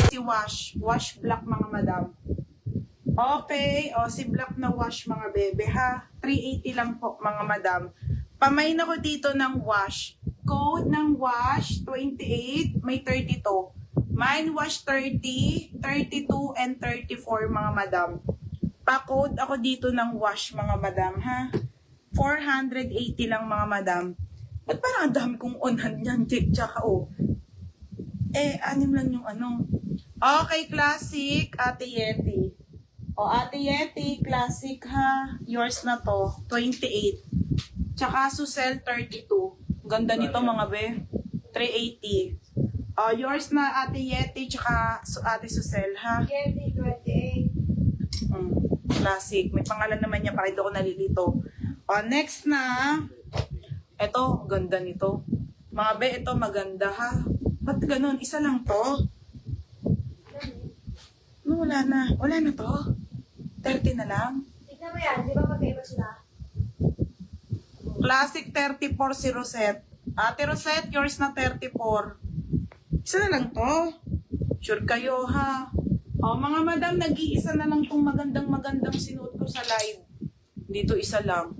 Si wash black mga madam. Okay, o si black na wash mga bebe ha. 380 lang po mga madam. Pamain ako dito ng wash. Code ng wash 28, may 32. Mine wash 30, 32, and 34 mga madam. Pa-code ako dito ng wash mga madam ha. 480 lang mga madam. Ba't parang ang dami kong onan yan, tsaka oh. Anim lang yung ano. Okay, classic, Ate Yeti. O, Ate Yeti, classic ha. Yours na to, 28. Tsaka Susel, 32. Ganda nito mga be. 380. O, yours na Ate Yeti, tsaka Ate Susel ha. Yeti, 28. Classic. May pangalan naman niya, pakita ko nalilito. O, next na. Ito, ganda nito. Mga be, ito maganda ha. Ba't ganun? Isa lang to? No, wala na. Wala na to. 30 na lang. Tignan mo yan, di ba magkaiba sila? Classic 34 si Rosette. Ate Rosette, yours na 34. Isa na lang to. Sure kayo ha. O mga madam, nag-iisa na lang tong magandang sinuot ko sa live. Dito isa lang.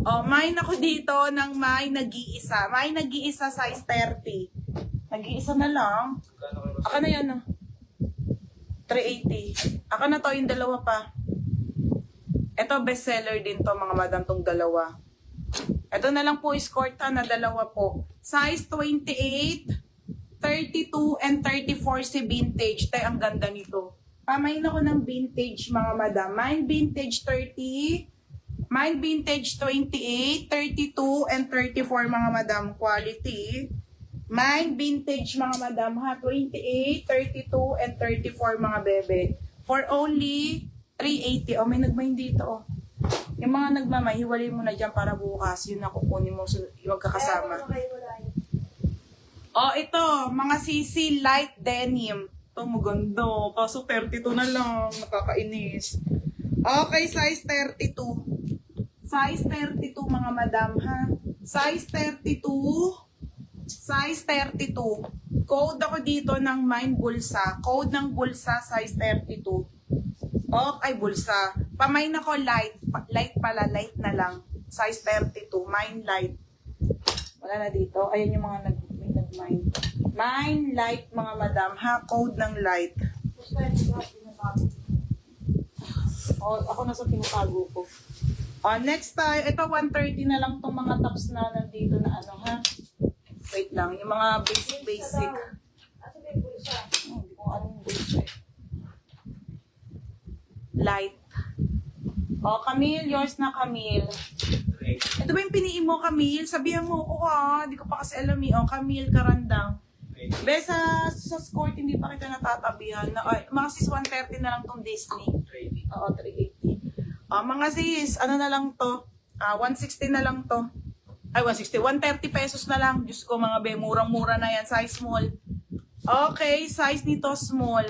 O, may ako dito ng may nag-iisa. May nag-iisa size 30. Nag-iisa na lang. Aka na yan, no? 380. Aka na to, yung dalawa pa. Ito, bestseller din to, mga madam, tong dalawa. Ito na lang po, escorta na dalawa po. Size 28, 32, and 34 si vintage. Tay, ang ganda nito. Pamain ako ng vintage, mga madam. Mine vintage 30, mine vintage 28, 32, and 34, mga madam. Quality. Mine vintage mga madam ha, 28, 32, and 34 mga bebe. For only 380. O, may nagmain dito o. Yung mga nagmamay, hiwalay mo na dyan para bukas. Yun na kukunin mo, huwag kakasama. O, ito, mga CC light denim. Ito, maganda. Kaso 32 na lang. Nakakainis. Okay, size 32. Size 32 mga madam ha. Size 32. Size 32. Code ako dito ng mine bulsa. Code ng bulsa, size 32. Okay, bulsa. Pamain ako light. Light pala, light na lang. Size 32. Mine light. Wala na dito. Ayan yung mga nag-mine. Mine light, mga madam. Ha? Code ng light. Ako na sa tinatago ko. Next time, ito 130 na lang tong mga tops na nandito na ano ha. Wait lang, yung mga basic. Hindi ko anong bulsa eh. Light. O, Camille, yours na Camille. Ito ba yung piniin mo, Camille? Sabihan mo ko hindi ko pa kasi alam eh. O, Camille Karandang. Besa sa skirt, hindi pa kita natatabihan. Mga sis, 130 na lang tong Disney. Oo, 380. Mga sis, ano na lang to? 160 na lang to. Ay, 160. 130 pesos na lang. Diyos ko, mga be, murang-mura na yan. Size small. Okay, size nito small.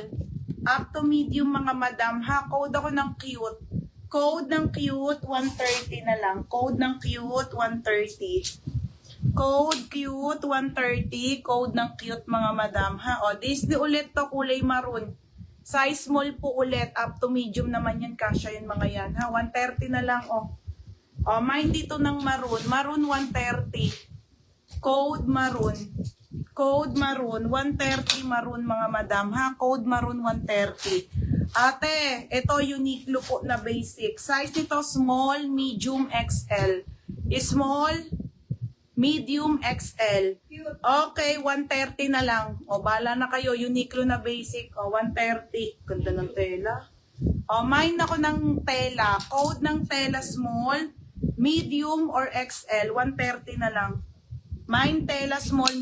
Up to medium, mga madam. Ha, code ako ng cute. Code ng cute, 130 na lang. Code ng cute, 130. Code cute, 130. Code ng cute, mga madam. Ha, o, Disney ulit to, kulay maroon. Size small po ulit. Up to medium naman yan. Kasya yun, mga yan. Ha, 130 na lang, o. O, mine dito ng maroon. Maroon 130. Code maroon. Code maroon. 130 maroon mga madam ha. Code maroon 130. Ate, ito Uniqlo po na basic. Size nito small, medium, XL. Small, medium, XL. Okay, 130 na lang. O, bala na kayo. Uniqlo na basic. O, 130. Ganda ng tela. O, mine ako ng tela. Code ng tela small, medium or XL, 130 na lang. Mine tela small,